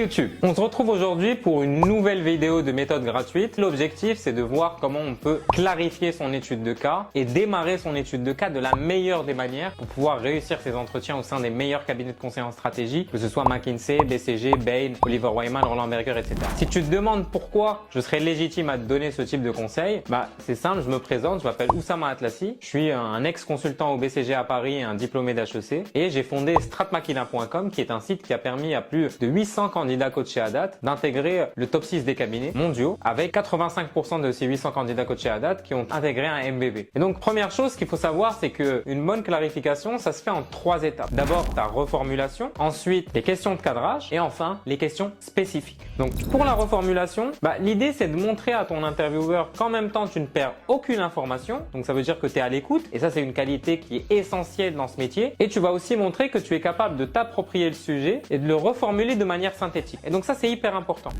YouTube, on se retrouve aujourd'hui pour une nouvelle vidéo de méthode gratuite. L'objectif, c'est de voir comment on peut clarifier son étude de cas et démarrer son étude de cas de la meilleure des manières pour pouvoir réussir ses entretiens au sein des meilleurs cabinets de conseil en stratégie, que ce soit McKinsey, BCG, Bain, Oliver Wyman, Roland Berger, etc. Si tu te demandes pourquoi je serais légitime à te donner ce type de conseils, c'est simple, je me présente, je m'appelle Oussama Atlassi, je suis un ex-consultant au BCG à Paris et un diplômé d'HEC et j'ai fondé stratmakina.com qui est un site qui a permis à plus de 800 candidats coachés à date d'intégrer le top 6 des cabinets mondiaux avec 85% de ces 800 candidats coachés à date qui ont intégré un MBB. Et donc première chose qu'il faut savoir, c'est qu'une bonne clarification, ça se fait en 3 étapes. D'abord ta reformulation, ensuite les questions de cadrage et enfin les questions spécifiques. Donc pour la reformulation, l'idée c'est de montrer à ton intervieweur qu'en même temps tu ne perds aucune information, donc ça veut dire que tu es à l'écoute et ça c'est une qualité qui est essentielle dans ce métier, et tu vas aussi montrer que tu es capable de t'approprier le sujet et de le reformuler de manière synthétique. Et donc ça c'est hyper important.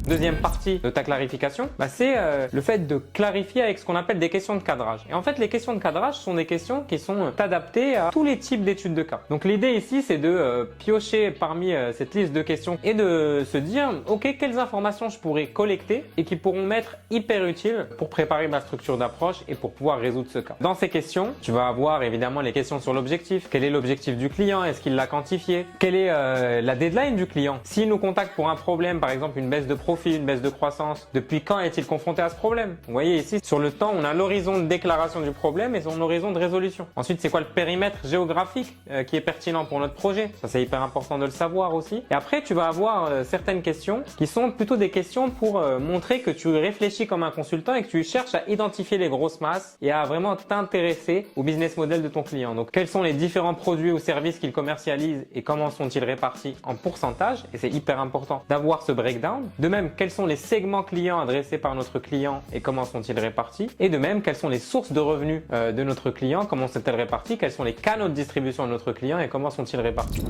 Deuxième partie de ta clarification, c'est le fait de clarifier avec ce qu'on appelle des questions de cadrage. Et en fait, les questions de cadrage sont des questions qui sont adaptées à tous les types d'études de cas. Donc l'idée ici, c'est de piocher parmi cette liste de questions et de se dire, ok, quelles informations je pourrais collecter et qui pourront m'être hyper utiles pour préparer ma structure d'approche et pour pouvoir résoudre ce cas. Dans ces questions, tu vas avoir évidemment les questions sur l'objectif. Quel est l'objectif du client? Est-ce qu'il l'a quantifié? Quelle est la deadline du client? S'il nous contacte pour un problème, par exemple une baisse de profit, une baisse de croissance, depuis quand est-il confronté à ce problème? Vous voyez ici, sur le temps, on a l'horizon de déclaration du problème et son horizon de résolution. Ensuite, c'est quoi le périmètre géographique qui est pertinent pour notre projet? Ça, c'est hyper important de le savoir aussi. Et après, tu vas avoir certaines questions qui sont plutôt des questions pour montrer que tu réfléchis comme un consultant et que tu cherches à identifier les grosses masses et à vraiment t'intéresser au business model de ton client. Donc, quels sont les différents produits ou services qu'il commercialise et comment sont-ils répartis en pourcentage? Et c'est hyper important d'avoir ce breakdown. De même, quels sont les segments clients adressés par notre client et comment sont-ils répartis? Et de même, quelles sont les sources de revenus de notre client, comment sont-elles réparties? Quels sont les canaux de distribution de notre client et comment sont-ils répartis?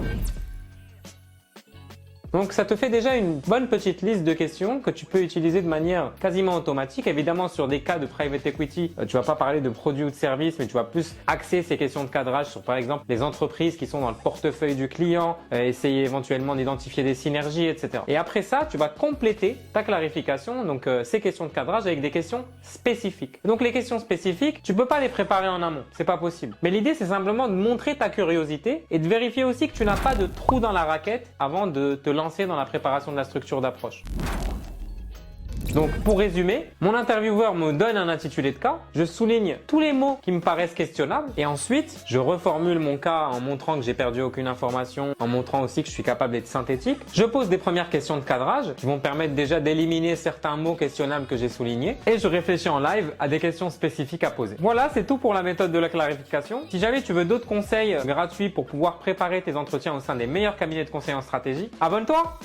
Donc ça te fait déjà une bonne petite liste de questions que tu peux utiliser de manière quasiment automatique. Évidemment, sur des cas de private equity, tu vas pas parler de produits ou de services, mais tu vas plus axer ces questions de cadrage sur par exemple les entreprises qui sont dans le portefeuille du client, essayer éventuellement d'identifier des synergies, etc. Et après ça, tu vas compléter ta clarification, donc ces questions de cadrage avec des questions spécifiques. Donc les questions spécifiques, tu peux pas les préparer en amont, c'est pas possible. Mais l'idée c'est simplement de montrer ta curiosité et de vérifier aussi que tu n'as pas de trou dans la raquette avant de te lancer dans la préparation de la structure d'approche. Donc pour résumer, mon intervieweur me donne un intitulé de cas, je souligne tous les mots qui me paraissent questionnables et ensuite je reformule mon cas en montrant que j'ai perdu aucune information, en montrant aussi que je suis capable d'être synthétique. Je pose des premières questions de cadrage qui vont permettre déjà d'éliminer certains mots questionnables que j'ai soulignés et je réfléchis en live à des questions spécifiques à poser. Voilà, c'est tout pour la méthode de la clarification. Si jamais tu veux d'autres conseils gratuits pour pouvoir préparer tes entretiens au sein des meilleurs cabinets de conseil en stratégie, abonne-toi!